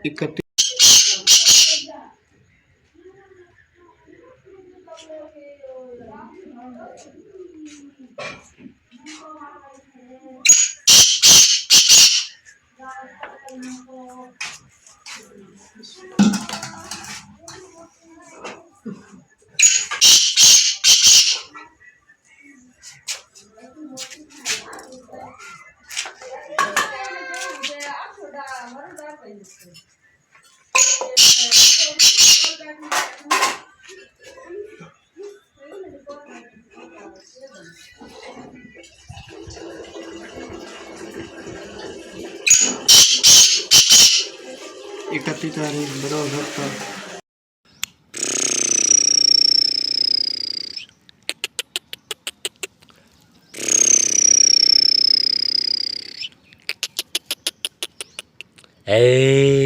इकतीस 31 तारीख बराबर Hey.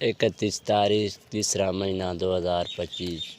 31 तारीख तीसरा महीना 2025।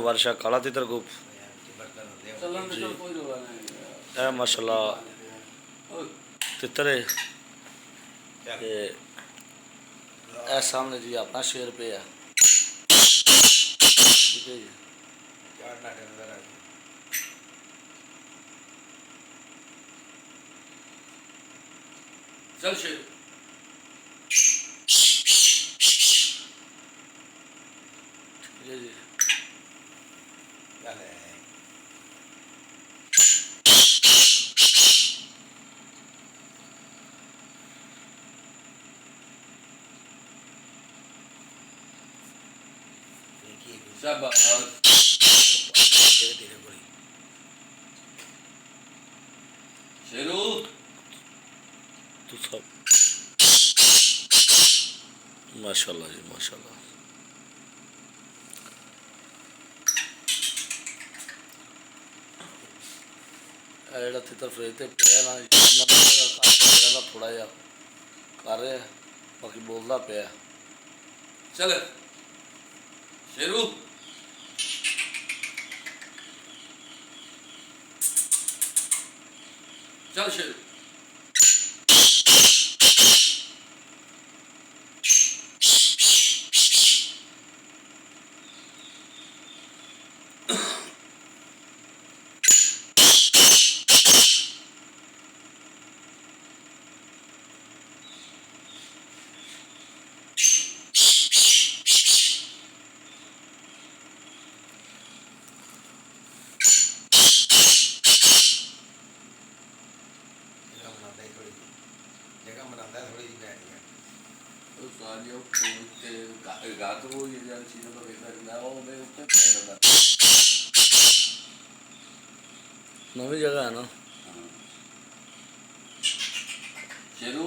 वर्षा काला तितर गुप ए माशाल्लाह तितर ए सामने जी अपना शेर पे है ठीक है जी चल शेर ठीक है जी शेरू तू सब माशाल्लाह जी माशाल्लाह ਜਿਹੜਾ ਤਿੱਤਰ ਫਰੇਜ ਤੇ ਪਿਆ ਨਾ ਥੋੜਾ ਜਿਹਾ ਕਰ ਰਿਹਾ ਬਾਕੀ ਬੋਲਦਾ ਪਿਆ ਚੱਲ ਸ਼ੇਰੂ ਚੱਲ ਸ਼ੇਰੂ नवी जगह है ना शेरू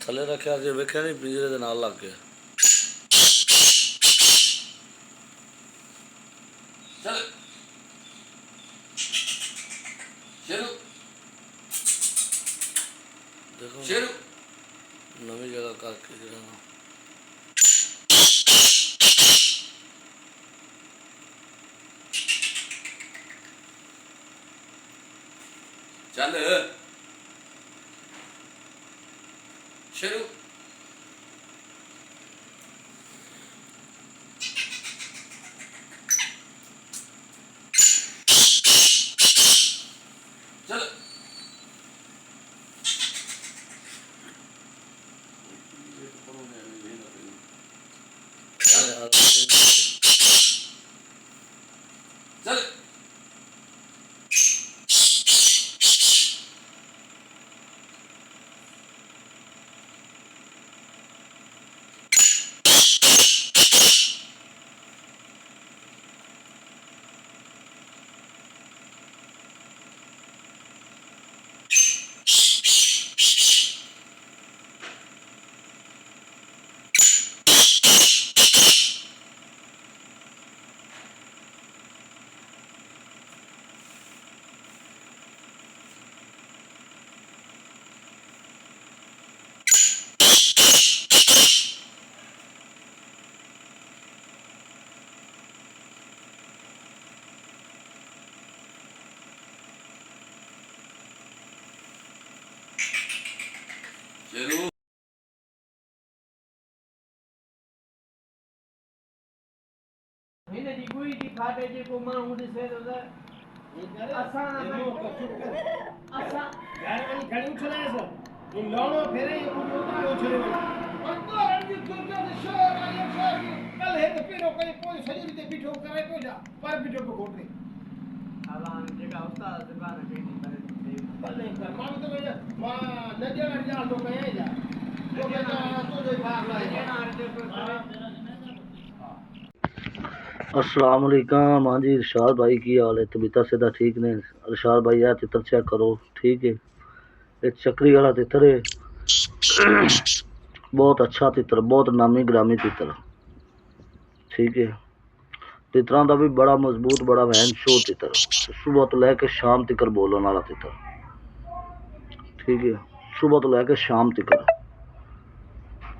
थले रखा कि वेख्या नहीं पिंजरे दे नाल लग गया चल शेरू देखो शेरू नवी जगह करके जरा चल शेरू चल चल शेरू हिन जी गुई जी खाटे जेको माण्हू ॾिसे थो त असां असां घर वञी खणी उछलाएसि इन लोणो फेरे उछले अंदर जी दुर्गा दे शोर आयो शोर कल हे पीरो कई पोइ सॼी रीते बीठो करे पियो जा पर बीठो पियो घोटे अलान जेका उस्ताद दुकान कई करे भले कर मां तो भैया मां नदिया जा तो कया जा तो बेटा तो दे भाग लाए अस्सलाम वालेकुम। हाँ जी इरशाद भाई की हाल है? तबीयत सीधा ठीक ने? इरशाद भाई यार तितर चेक करो ठीक है, ये चक्री वाला तितर है, बहुत अच्छा तितर, बहुत नामी ग्रामी तितर ठीक है। तितरा का भी बड़ा मजबूत बड़ा वहन शो तितर, सुबह तो लैके शाम तक बोलन वाला तितर ठीक है, सुबह तो लैके शाम तक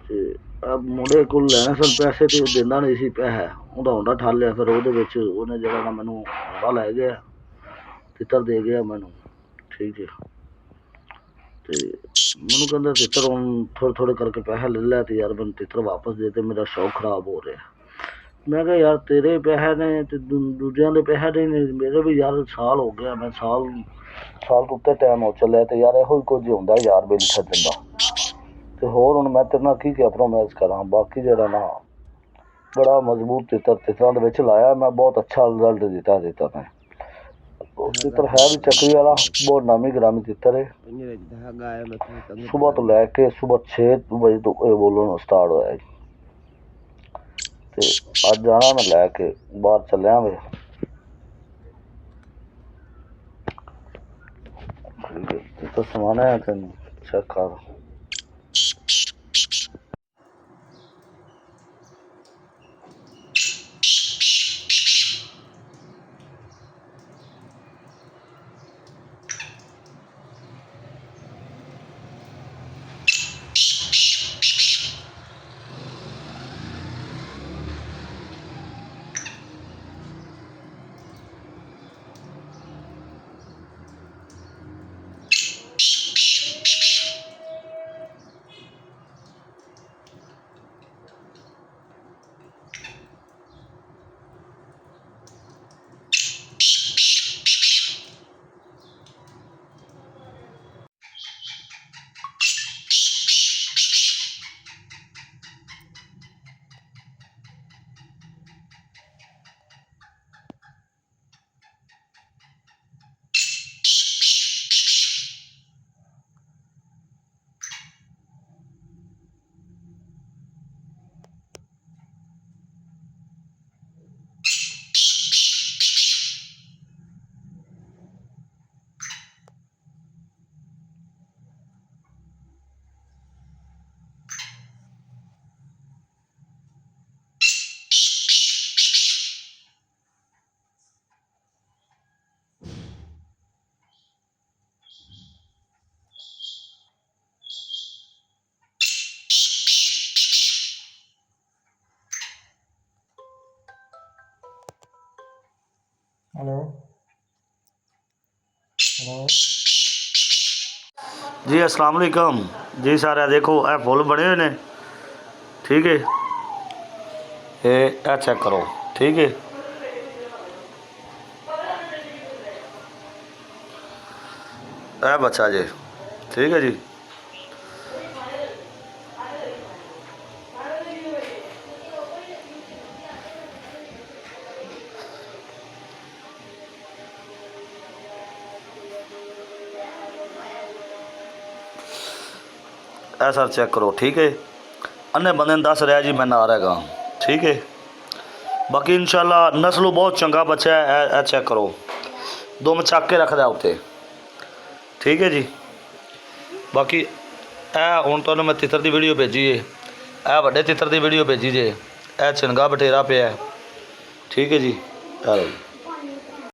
ਤੇ ਆ ਮੁੰਡੇ ਕੋਲ ਲੈਣੇ ਸਨ ਪੈਸੇ ਤੇ ਉਹ ਦਿੰਦਾ ਨਹੀਂ ਸੀ ਪੈਸਾ, ਉਹਦਾ ਹੁੰਦਾ ਠਾਲਿਆ। ਫਿਰ ਉਹਦੇ ਵਿੱਚ ਉਹਨੇ ਜਿਹੜਾ ਨਾ ਮੈਨੂੰ ਹੁੰਦਾ ਲੈ ਗਿਆ, ਤਿੱਤਰ ਦੇ ਗਿਆ ਮੈਨੂੰ। ਠੀਕ ਹੈ, ਤੇ ਮੈਨੂੰ ਕਹਿੰਦਾ ਤਿੱਤਰ ਹੁਣ ਥੋੜ੍ਹੇ ਥੋੜ੍ਹੇ ਕਰਕੇ ਪੈਸਾ ਲੈ ਲੈ ਤੇ ਯਾਰ ਮੈਨੂੰ ਤਿੱਤਰ ਵਾਪਸ ਦੇ, ਤੇ ਮੇਰਾ ਸ਼ੌਕ ਖਰਾਬ ਹੋ ਰਿਹਾ। ਮੈਂ ਕਿਹਾ ਯਾਰ ਤੇਰੇ ਪੈਸੇ ਨੇ ਤੇ ਦੂਜਿਆਂ ਦੇ ਪੈਸੇ ਨੇ, ਮੇਰੇ ਵੀ ਯਾਰ ਸਾਲ ਹੋ ਗਿਆ, ਮੈਂ ਸਾਲ ਤੋਂ ਉੱਤੇ ਟਾਈਮ ਹੋ ਚੱਲਿਆ, ਤੇ ਯਾਰ ਇਹੋ ਹੀ ਕੁਝ ਹੁੰਦਾ ਯਾਰ ਬੇਲੀ ਛੱਡਣ ਦਾ। ਤੇ ਹੋਰ ਹੁਣ ਮੈਂ ਤੇਰੇ ਨਾਲ ਕੀ ਕੰਪਰੋਮਾਈਜ਼ ਕਰਾਂ। ਬਾਕੀ ਜਿਹੜਾ ਨਾ ਬੜਾ ਮਜ਼ਬੂਤ ਤਿੱਤਰਾਂ ਦੇ ਵਿੱਚ ਲਾਇਆ ਮੈਂ, ਬਹੁਤ ਅੱਛਾ ਰਿਜ਼ਲਟ ਦਿੱਤਾ ਤਿੱਤਰ ਨੇ। ਤਿੱਤਰ ਹੈ ਵੀ ਚੱਕਰੀ ਵਾਲਾ, ਬਹੁਤ ਨਾਮੀ ਗ੍ਰਾਮੀ ਤਿੱਤਰ ਹੈ। ਸੁਬਹ ਤੋਂ ਲੈ ਕੇ ਸੁਬਹ 6 ਵਜੇ ਤੋਂ ਇਹ ਬੋਲਣ ਸਟਾਰਟ ਹੋਇਆ ਜੀ। ਤੇ ਅੱਜ ਜਾਣਾ ਮੈਂ ਲੈ ਕੇ ਬਾਹਰ ਚੱਲਿਆ ਵੇ। ਤਿੱਤਰ ਸਮਾਨਾ ਹੈ, ਤੈਨੂੰ ਚੈੱਕ ਕਰ। हेलो हेलो जी अस्सलाम वालेकुम जी। सारे देखो ये फुल बने हुए ने, ठीक है, ये चेक करो, ठीक है। ये बच्चा जी, ठीक है जी। सर चेक करो, ठीक है। अन्ने बंदे दस रहा जी मैं ना रहेगा, ठीक है। बाकी इंशाल्लाह नस्लों बहुत चंगा बच्चा है। चेक करो, दो में चक के रखदा उत्ते, ठीक है जी। बाकी हुण तुहानूं मैं तितर की वीडियो भेजी है, ए वड्डे तितर की वीडियो भेजी जे, ए चंगा बटेरा पिया, ठीक है जी।